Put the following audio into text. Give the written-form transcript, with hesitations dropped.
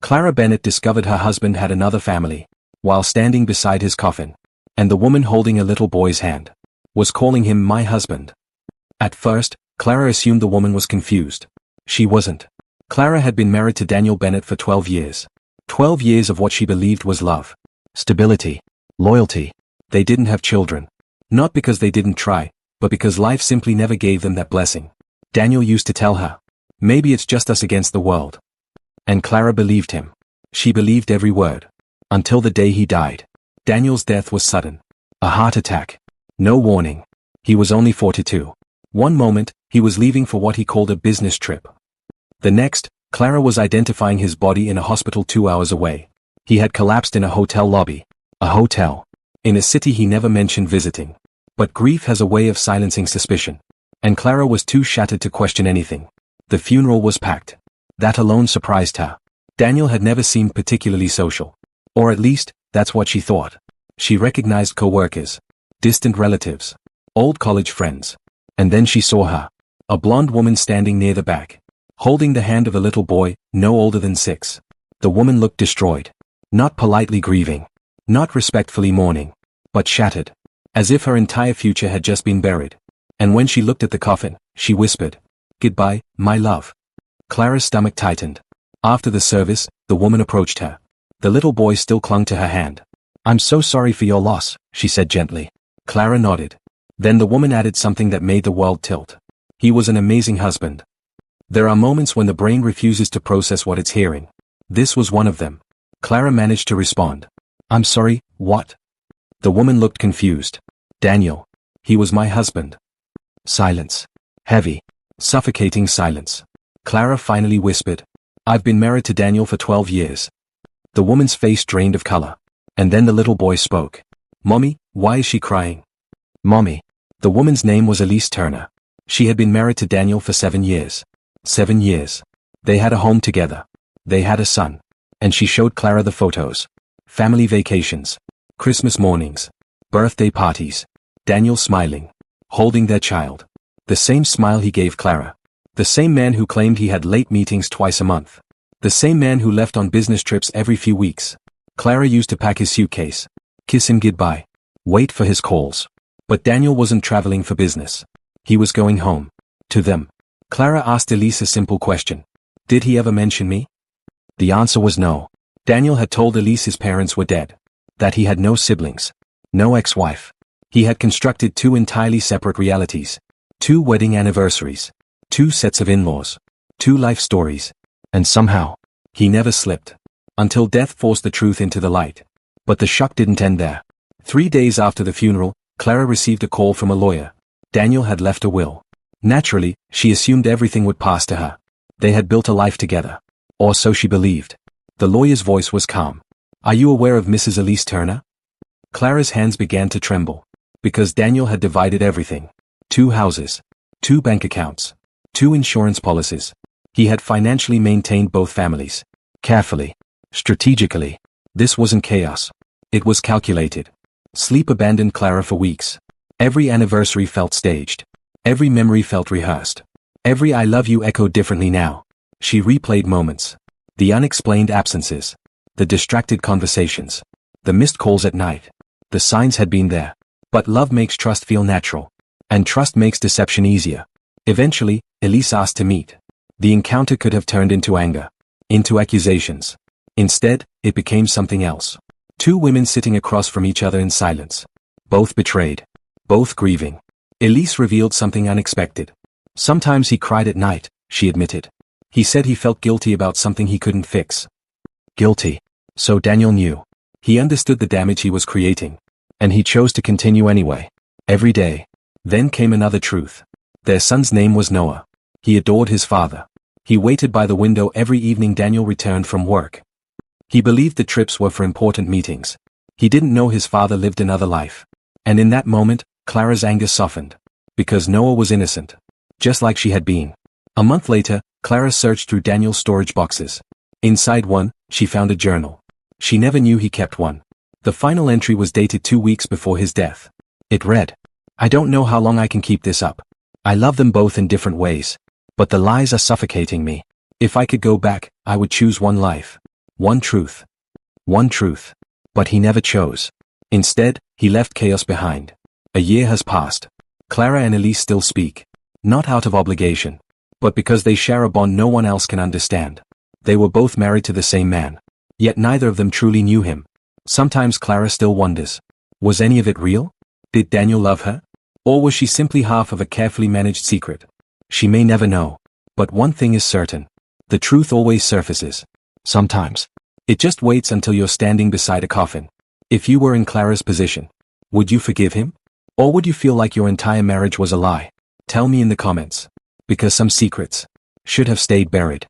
Clara Bennett discovered her husband had another family, while standing beside his coffin, and the woman holding a little boy's hand was calling him my husband. At first, Clara assumed the woman was confused. She wasn't. Clara had been married to Daniel Bennett for 12 years. 12 years of what she believed was love, stability, loyalty. They didn't have children. Not because they didn't try, but because life simply never gave them that blessing. Daniel used to tell her, "Maybe it's just us against the world." And Clara believed him. She believed every word. Until the day he died. Daniel's death was sudden. A heart attack. No warning. He was only 42. One moment, he was leaving for what he called a business trip. The next, Clara was identifying his body in a hospital 2 hours away. He had collapsed in a hotel lobby. A hotel. In a city he never mentioned visiting. But grief has a way of silencing suspicion. And Clara was too shattered to question anything. The funeral was packed. That alone surprised her. Daniel had never seemed particularly social. Or at least, that's what she thought. She recognized co-workers, distant relatives, old college friends. And then she saw her. A blonde woman standing near the back, holding the hand of a little boy, no older than 6. The woman looked destroyed. Not politely grieving. Not respectfully mourning. But shattered. As if her entire future had just been buried. And when she looked at the coffin, she whispered, "Goodbye, my love." Clara's stomach tightened. After the service, the woman approached her. The little boy still clung to her hand. "I'm so sorry for your loss," she said gently. Clara nodded. Then the woman added something that made the world tilt. "He was an amazing husband." There are moments when the brain refuses to process what it's hearing. This was one of them. Clara managed to respond. "I'm sorry, what?" The woman looked confused. "Daniel. He was my husband." Silence. Heavy. Suffocating silence. Clara finally whispered, "I've been married to Daniel for 12 years. The woman's face drained of color. And then the little boy spoke. "Mommy, why is she crying?" "Mommy." The woman's name was Elise Turner. She had been married to Daniel for 7 years. 7 years. They had a home together. They had a son. And she showed Clara the photos. Family vacations. Christmas mornings. Birthday parties. Daniel smiling. Holding their child. The same smile he gave Clara. The same man who claimed he had late meetings twice a month. The same man who left on business trips every few weeks. Clara used to pack his suitcase. Kiss him goodbye. Wait for his calls. But Daniel wasn't traveling for business. He was going home. To them. Clara asked Elise a simple question. "Did he ever mention me?" The answer was no. Daniel had told Elise his parents were dead. That he had no siblings. No ex-wife. He had constructed 2 entirely separate realities. 2 wedding anniversaries. 2 sets of in-laws. 2 life stories. And somehow, he never slipped. Until death forced the truth into the light. But the shock didn't end there. 3 days after the funeral, Clara received a call from a lawyer. Daniel had left a will. Naturally, she assumed everything would pass to her. They had built a life together. Or so she believed. The lawyer's voice was calm. "Are you aware of Mrs. Elise Turner?" Clara's hands began to tremble. Because Daniel had divided everything. 2 houses. 2 bank accounts. 2 insurance policies. He had financially maintained both families. Carefully. Strategically. This wasn't chaos. It was calculated. Sleep abandoned Clara for weeks. Every anniversary felt staged. Every memory felt rehearsed. Every "I love you" echoed differently now. She replayed moments. The unexplained absences. The distracted conversations. The missed calls at night. The signs had been there. But love makes trust feel natural. And trust makes deception easier. Eventually, Elise asked to meet. The encounter could have turned into anger. Into accusations. Instead, it became something else. 2 women sitting across from each other in silence. Both betrayed. Both grieving. Elise revealed something unexpected. Sometimes he cried at night, she admitted. He said he felt guilty about something he couldn't fix. Guilty. So Daniel knew. He understood the damage he was creating. And he chose to continue anyway. Every day. Then came another truth. Their son's name was Noah. He adored his father. He waited by the window every evening Daniel returned from work. He believed the trips were for important meetings. He didn't know his father lived another life. And in that moment, Clara's anger softened. Because Noah was innocent. Just like she had been. A month later, Clara searched through Daniel's storage boxes. Inside one, she found a journal. She never knew he kept one. The final entry was dated 2 weeks before his death. It read, "I don't know how long I can keep this up. I love them both in different ways. But the lies are suffocating me. If I could go back, I would choose one life. One truth. One truth. But he never chose. Instead, he left chaos behind. A year has passed. Clara and Elise still speak. Not out of obligation, but because they share a bond no one else can understand. They were both married to the same man. Yet neither of them truly knew him. Sometimes Clara still wonders. Was any of it real? Did Daniel love her? Or was she simply half of a carefully managed secret? She may never know. But one thing is certain. The truth always surfaces. Sometimes. It just waits until you're standing beside a coffin. If you were in Clara's position, would you forgive him? Or would you feel like your entire marriage was a lie? Tell me in the comments. Because some secrets should have stayed buried.